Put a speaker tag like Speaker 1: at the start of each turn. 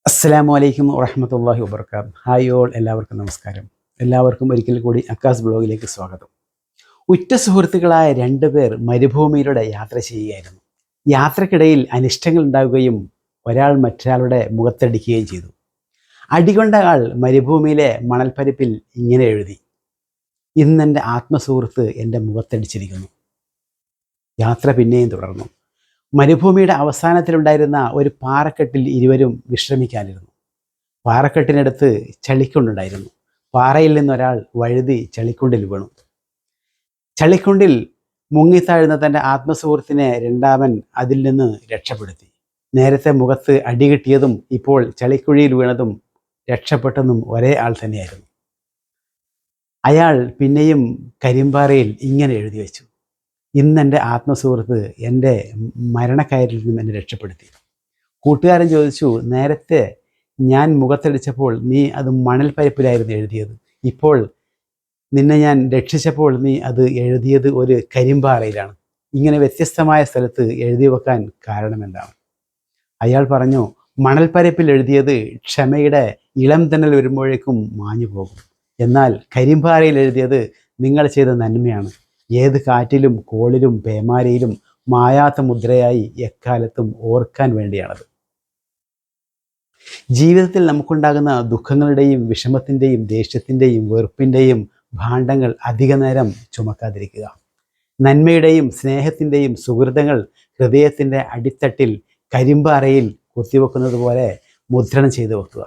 Speaker 1: അസ്സലാമു അലൈക്കും വറഹ്മത്തുള്ളാഹി വബറകാതുഹു. ഹായ് ഓൾ, എല്ലാവർക്കും നമസ്കാരം. എല്ലാവർക്കും ഒരിക്കൽ കൂടി അക്കാസ് ബ്ലോഗിലേക്ക് സ്വാഗതം. ഉറ്റ സുഹൃത്തുക്കളായ രണ്ടുപേർ മരുഭൂമിയിലൂടെ യാത്ര ചെയ്യുകയായിരുന്നു. യാത്രക്കിടയിൽ അനിഷ്ടങ്ങൾ ഉണ്ടാവുകയും ഒരാൾ മറ്റൊരാളുടെ മുഖത്തടിക്കുകയും ചെയ്തു. അടികൊണ്ട ആൾ മരുഭൂമിയിലെ മണൽപ്പരപ്പിൽ ഇങ്ങനെ എഴുതി: ഇന്നെൻ്റെ ആത്മസുഹൃത്ത് എൻ്റെ മുഖത്തടിച്ചിരിക്കുന്നു. യാത്ര പിന്നെയും തുടർന്നു. മരുഭൂമിയുടെ അവസാനത്തിലുണ്ടായിരുന്ന ഒരു പാറക്കെട്ടിൽ ഇരുവരും വിശ്രമിക്കാനിരുന്നു. പാറക്കെട്ടിനടുത്ത് ചളിക്കുണ്ടുണ്ടായിരുന്നു. പാറയിൽ നിന്നൊരാൾ വഴുതി ചളിക്കുണ്ടിൽ വീണു. ചളിക്കുണ്ടിൽ മുങ്ങിത്താഴുന്ന തൻ്റെ ആത്മസുഹൃത്തിനെ രണ്ടാമൻ അതിൽ നിന്ന് രക്ഷപ്പെടുത്തി. നേരത്തെ മുഖത്ത് അടി കിട്ടിയതും ഇപ്പോൾ ചളിക്കുഴിയിൽ വീണതും രക്ഷപ്പെട്ടതും ഒരേ ആൾ തന്നെയായിരുന്നു. അയാൾ പിന്നെയും കരിമ്പാറയിൽ ഇങ്ങനെ എഴുതി വെച്ചു: ഇന്നെൻ്റെ ആത്മസുഹൃത്ത് എൻ്റെ മരണക്കയറിൽ നിന്നും എന്നെ രക്ഷപ്പെടുത്തി. കൂട്ടുകാരൻ ചോദിച്ചു: നേരത്തെ ഞാൻ മുഖത്തടിച്ചപ്പോൾ നീ അത് മണൽപ്പരപ്പിലായിരുന്നു എഴുതിയത്, ഇപ്പോൾ നിന്നെ ഞാൻ രക്ഷിച്ചപ്പോൾ നീ അത് എഴുതിയത് ഒരു കരിമ്പാറയിലാണ്. ഇങ്ങനെ വ്യത്യസ്തമായ സ്ഥലത്ത് എഴുതി വെക്കാൻ കാരണമെന്താണ്? അയാൾ പറഞ്ഞു: മണൽപ്പരപ്പിൽ എഴുതിയത് ക്ഷമയുടെ ഇളം തന്നൽ വരുമ്പോഴേക്കും മാഞ്ഞു പോകും. എന്നാൽ കരിമ്പാറയിൽ എഴുതിയത് നിങ്ങൾ ചെയ്ത നന്മയാണ്. ഏത് കാറ്റിലും കോളിലും പേമാരയിലും മായാത്ത മുദ്രയായി എക്കാലത്തും ഓർക്കാൻ വേണ്ടിയാണത്. ജീവിതത്തിൽ നമുക്കുണ്ടാകുന്ന ദുഃഖങ്ങളുടെയും വിഷമത്തിൻ്റെയും ദേഷ്യത്തിൻ്റെയും വെറുപ്പിൻ്റെയും ഭാണ്ഡങ്ങൾ അധിക നേരം ചുമക്കാതിരിക്കുക. നന്മയുടെയും സ്നേഹത്തിൻ്റെയും സുഹൃതങ്ങൾ ഹൃദയത്തിൻ്റെ അടിത്തട്ടിൽ കരിമ്പാറയിൽ കുത്തിവെക്കുന്നത് പോലെ മുദ്രണം ചെയ്തു വെക്കുക.